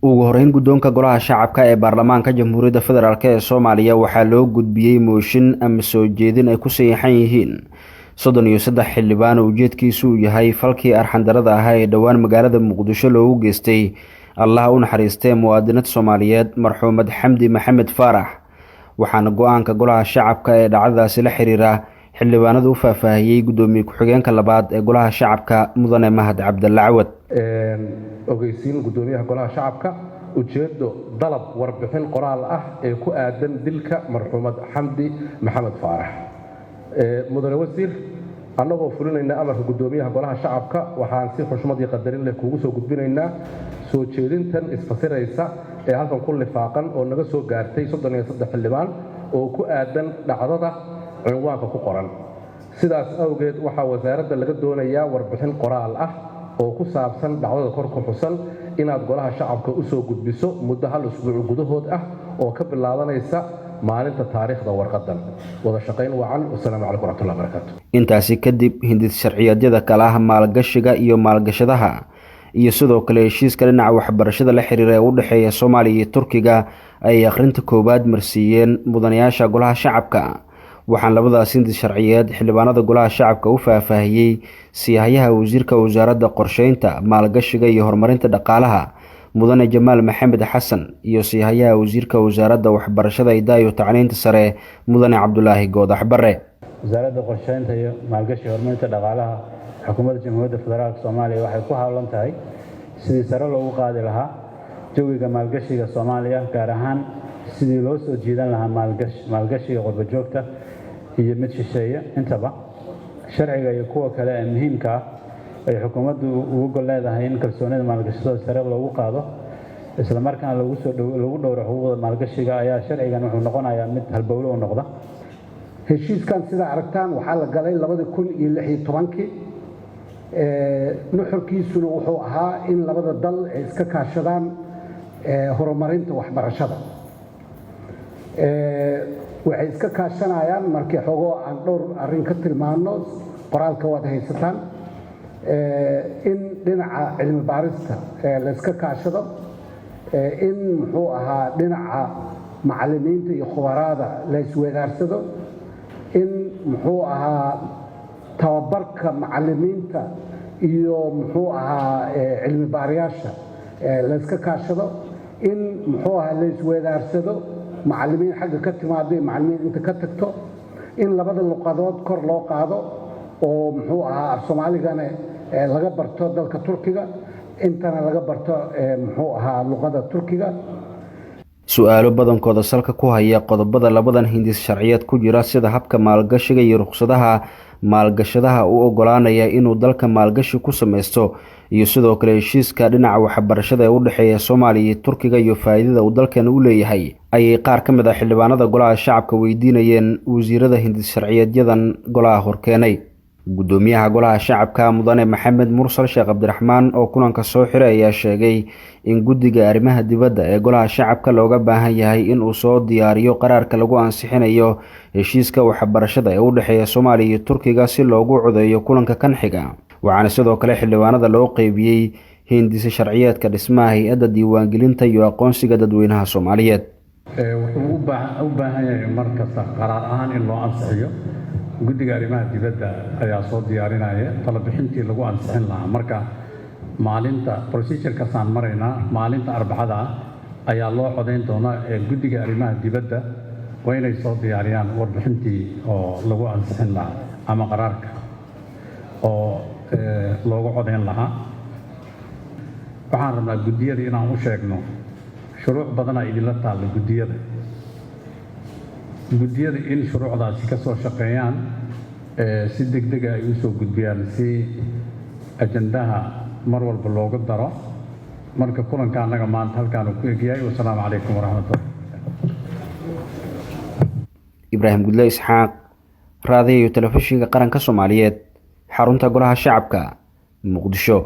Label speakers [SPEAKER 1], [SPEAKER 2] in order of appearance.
[SPEAKER 1] ugu horeyn guddoonka golaha shacabka ee baarlamaanka jamhuuriyadda federaalk ee Soomaaliya waxaa loo gudbiyay mooshin ama soo jeedin ay ku saxiixan yihiin 33 xildhibaan oo ujeedkiisu yahay falkii arxandarada ah ee dhawaan magaalada Muqdisho loogu geystay Allah u naxariistay muwaadinad Soomaaliyeed marxuumad Xamdi Maxamed Faarax waxaana go'aanka golaha shacabka ee dhacdadaasi la xiriira xildhibaanadu u faahfaahiyay gudoomiye ku-xigeenka labaad ee golaha shacabka mudane Mahad Cabdalla Cawad
[SPEAKER 2] ogeysiin gudoomiyaha golaha shacabka ujeedo dalab warbixin qoraal ah ee ku aadan dilka marxuumad Xamdi Maxamed Faarax mudane wasiir annagoo fulinayna amarka gudoomiyaha golaha shacabka waxaan si xushmad iyo qadarin leh kugu soo gudbinaynaa soo jeedintan isfasiraysa ee halkan ku lifaaqan oo naga soo gaartay 33 xildhibaan oo ku aadan dhacdada cinwaanka ku qoran sidaas awgeed waxaa wasaaradda laga doonayaa warbixin qoraal ah oo ku saabsan dhacdada kor ku xusan inaad golaha shacabka u soo gudbiso muddo hal usbuuc gudahood ah oo ka bilaabanaysa maalinta taariikhda warqadan wada shaqayn wacan wassalaamu calaykum warahmatullahi wabarakaatu
[SPEAKER 1] intaasi kadib hindis sharciyeedyada kala ah maalgashiga iyo maalgashadaha iyo sidoo kale heshiiska dhinaca waxbarashada la xiriira ee u dhaxeeya Soomaaliya iyo Turkiga ay akhrinta koobaad marsiiyeen mudanayaasha golaha shacabka waxaan labadaas hindis sharciyeed xildhibaanada golaha shacabka u faahfaahiyay siyahayaha wasiirka wasaaradda qorsheynta maalgashiga iyo horumarinta dhaqaalaha mudane Jamaal Maxamed Xasan iyo siyahayaha wasiirka wasaaradda waxbarashada iyo tacliinta sare mudane Cabdulaahi Goodax Barre
[SPEAKER 3] wasaaradda qorsheynta iyo maalgashiga horumarinta dhaqaalaha xukuumadda jamhuuriyadda federaalka Soomaaliya waxay ku hawlan tahay sidii sare loogu qaadi lahaa jawiga maalgashiga Soomaaliya gaar ahaan sidii loo soo jiidan lahaa maalgashiga qurba joogta iyo mid shisheeye intaba sharciga iyo kuwa kale ee muhiimka ah ay xukuumaddu ugu gol leedahay in kalsoonida maalgashada sare loogu qaado isla markaana lagu dhowro xuquuqda maalgashiga ayaa sharcigan wuxuu noqonayaa mid halbowle u noqda
[SPEAKER 4] heshiiskan sida aragtaan waxaa la galay 2016 nuxurkiisuna wuxuu ahaa in labada dal ay iska kaashadaan horumarinta waxbarashada waxay iska kaashanayaan markii xogo aan dhowr arrin ka tilmaano qoraalka wada haysataan in dhinaca cilmi baarista la iska kaashado in muxuu ahaa dhinaca macallimiinta iyo khubaraada la isweydaarsado in muxuu ahaa tababarka macallimiinta iyo muxuu ahaa cilmi baarayaasha la iska kaashado in muxuu ahaa la isweydaarsado macallimiin xagga ka timaado iyo macallimiin inta ka tagto in labada luqadood kor loo qaado oo muxuu ahaa af-Soomaaligana laga barto dalka Turkiga intana laga barto muxuu ahaa luqada Turkiga
[SPEAKER 1] su'aalo badankooda salka ku haya qodobada labadan hindis sharciyeed ku jira sida habka maalgashiga iyo ruqsadaha maalgashadaha u ogolaanaya inuu dalka maalgashi ku sameysto iyo sidoo kale heshiiska dhinaca waxbarashada ee u dhaxeeya Soomaaliya iyo Turkiga iyo faa'iidada uu dalkan u leeyahay ayay qaar ka mid ah xildhibaanada golaha shacabka weydiinayeen wasiirada hindis sharciyeedyadan golaha horkeenay gudoomiyaha golaha shacabka mudane Maxamed Mursal Sheekh Cabdiraxmaan oo kulanka soo xiray ayaa sheegay in guddiga arrimaha dibadda ee golaha shacabka looga baahan yahay in uu soo diyaariyo qaraarka lagu ansixinayo heshiiska waxbarashada ee u dhaxeeya Soomaaliya iyo Turkiga si loogu codeeyo kulanka kan xiga waxaana sidoo kale xildhibaanada loo qaybiyay hindis sharciyeedka dhismaha hay'adda diiwaangelinta iyo aqoonsiga dadweynaha Soomaaliyeed
[SPEAKER 5] wuxuu u baahan yahay markasta qaraar ahaan in loo ansixiyo guddiga arrimaha dibadda ayaa soo diyaarinaya talabixintii lagu ansixin lahaa marka maalinta procedure-kaasaan maraynaa maalinta arbacada ayaa loo codayn doonaa ee guddiga arrimaha dibadda waa inay soo diyaariyaan warbixintii oo lagu ansixin lahaa ama qaraarka oo loogu codayn lahaa waxaan rabnaa guddiyada inaan u sheegno shuruuc badanaa idinla taalla guddiyada in shuruucdaasi ka soo shaqeeyaan si degdeg ah ay u soo gudbiyaan si ajandaha mar walba loogu daro marka kulanka annaga maanta halkaan uu ku egyahay wassalaamu calaykum waraxmatullahi
[SPEAKER 1] Ibraahim Gudle Isxaaq raadiyo telefishinka qaranka Soomaaliyeed xarunta golaha shacabka Muqdisho.